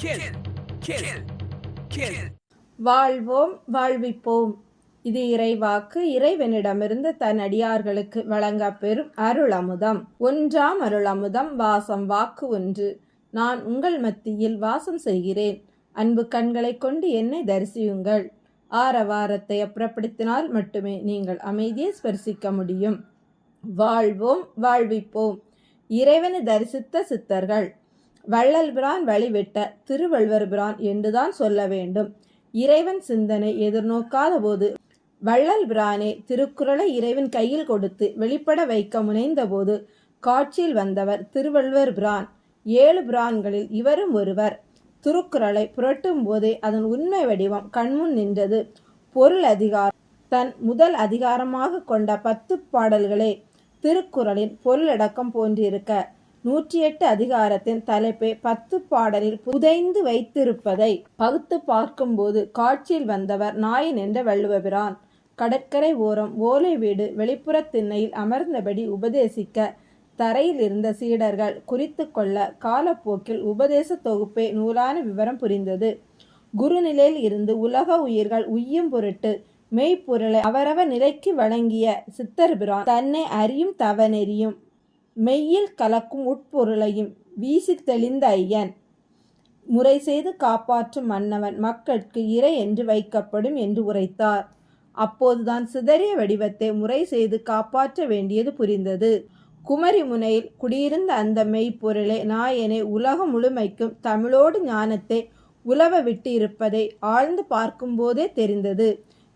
kill, kill, kill. வாழ்வோம் வாழ்விப்போம். இது இறைவாக்கு. இறைவனிடமிருந்து தன் அடியார்களுக்கு வழங்கப் பெறும் அருளமுதம். ஒன்றாம் அருளமுதம். வாசம் வாக்கு ஒன்று. நான் உங்கள் மத்தியில் வாசம் செய்கிறேன். அன்பு கண்களை கொண்டு என்னை தரிசியுங்கள். ஆரவாரத்தை அப்புறப்படுத்தினால் மட்டுமே நீங்கள் அமைதியை ஸ்பர்சிக்க முடியும். வாழ்வோம் வாழ்விப்போம். இறைவனை தரிசித்த சித்தர்கள். வள்ளல் பிரான் வழிவிட்ட திருவள்ளுவர் பிரான் என்றுதான் சொல்ல வேண்டும். இறைவன் சிந்தனை எதிர்நோக்காத போது வள்ளல் பிரானே திருக்குறளை இறைவன் கையில் கொடுத்து வெளிப்பட வைக்க முனைந்த போது காட்சியில் வந்தவர் திருவள்ளுவர் பிரான். 7 பிரான்களில் இவரும் ஒருவர். திருக்குறளை புரட்டும் போதே அதன் உண்மை வடிவம் கண்முன் நின்றது. பொருள் அதிகாரம் தன் முதல் அதிகாரமாக கொண்ட 10 பாடல்களே திருக்குறளின் பொருளடக்கம் போன்றிருக்க 108 அதிகாரத்தின் தலைப்பை 10 பாடலில் புதைந்து வைத்திருப்பதை பகுத்து பார்க்கும்போது காட்சியில் வந்தவர் நாயன் என்ற வள்ளுவபிரான். கடற்கரை ஓரம் ஓலை வீடு வெளிப்புற திண்ணையில் அமர்ந்தபடி உபதேசிக்க தரையில் இருந்த சீடர்கள் குறித்து கொள்ள காலப்போக்கில் உபதேச தொகுப்பே நூலான விவரம் புரிந்தது. குருநிலையில் இருந்து உலக உயிர்கள் உய்யும் பொருட்டு மெய்ப்பொருளை அவரவர் நிலைக்கு வழங்கிய சித்தர்பிரான் தன்னை அறியும் தவநெறியும் மெய்யில் கலக்கும் உட்பொருளையும் வீசி தெளிந்த ஐயன். முறை செய்து காப்பாற்றும் மன்னவன் மக்களுக்கு இறை என்று வைக்கப்படும் என்று உரைத்தார். அப்போதுதான் சிதறிய வடிவத்தை முறை செய்து காப்பாற்ற வேண்டியது புரிந்தது. குமரி முனையில் குடியிருந்த அந்த மெய்ப்பொருளை நாயனை உலகம் முழுமைக்கும் தமிழோடு ஞானத்தை உலவ விட்டு இருப்பதை ஆழ்ந்து பார்க்கும்போதே தெரிந்தது.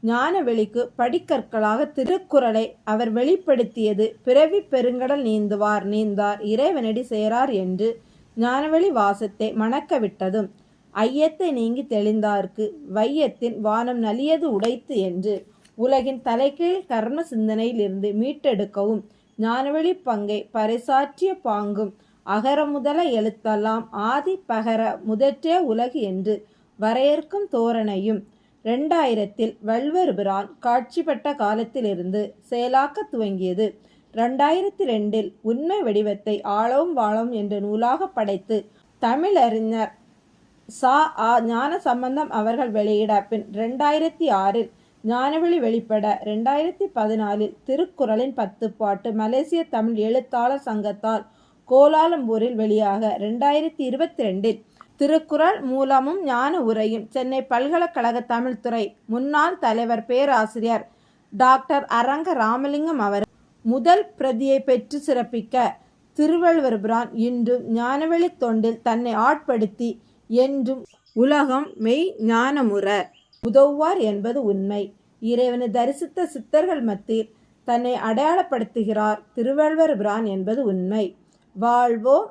ஞான வெளிக்கு படிக்கற்களாக திருக்குறளை அவர் வெளிப்படுத்தியது. பிறவி பெருங்கடல் நீந்தார் இறைவனடி சேரார் என்று ஞானவெளி வாசத்தை மணக்க விட்டதும் ஐயத்தை நீங்கி தெளிந்தார்க்கு வையத்தின் வானம் நலியது உடைத்து என்று உலகின் தலைகீழ் கர்ம சிந்தனையில் இருந்து மீட்டெடுக்கவும் ஞானவெளி பங்கை பறைசாற்றிய பாங்கும் அகர முதல எழுத்தெல்லாம் ஆதி பகர முதற்றே உலகு என்று வரையறுக்கும் தோரணையும் 2000 வள்ளுவர் பிரான் காட்சி பெற்ற காலத்திலிருந்து செயலாக்க துவங்கியது. 2002 உண்மை வடிவத்தை ஆழவும் வாழவும் என்ற நூலாக படைத்து தமிழறிஞர் ஞான சம்பந்தம் அவர்கள் வெளியிட பின் 2006 ஞானவெளி வெளிப்பட 2014 திருக்குறளின் 10 பாட்டு மலேசிய தமிழ் எழுத்தாளர் சங்கத்தால் கோலாலம்பூரில் வெளியாக 2022 திருக்குறள் மூலமும் ஞான உரையும் சென்னை பல்கலைக்கழக தமிழ்துறை முன்னாள் தலைவர் பேராசிரியர் டாக்டர் அரங்க ராமலிங்கம் அவர் முதல் பிரதியை பெற்று சிறப்பிக்க திருவள்ளுவர் பிரான் இன்றும் ஞானவெளி தொண்டில் தன்னை ஆட்படுத்தி என்றும் உலகம் மெய் ஞானமுற உதவுவார் என்பது உண்மை. இறைவனை தரிசித்த சித்தர்கள் மத்தியில் தன்னை அடையாளப்படுத்துகிறார் திருவள்ளுவர் பிரான் என்பது உண்மை. வாழ்வோம்.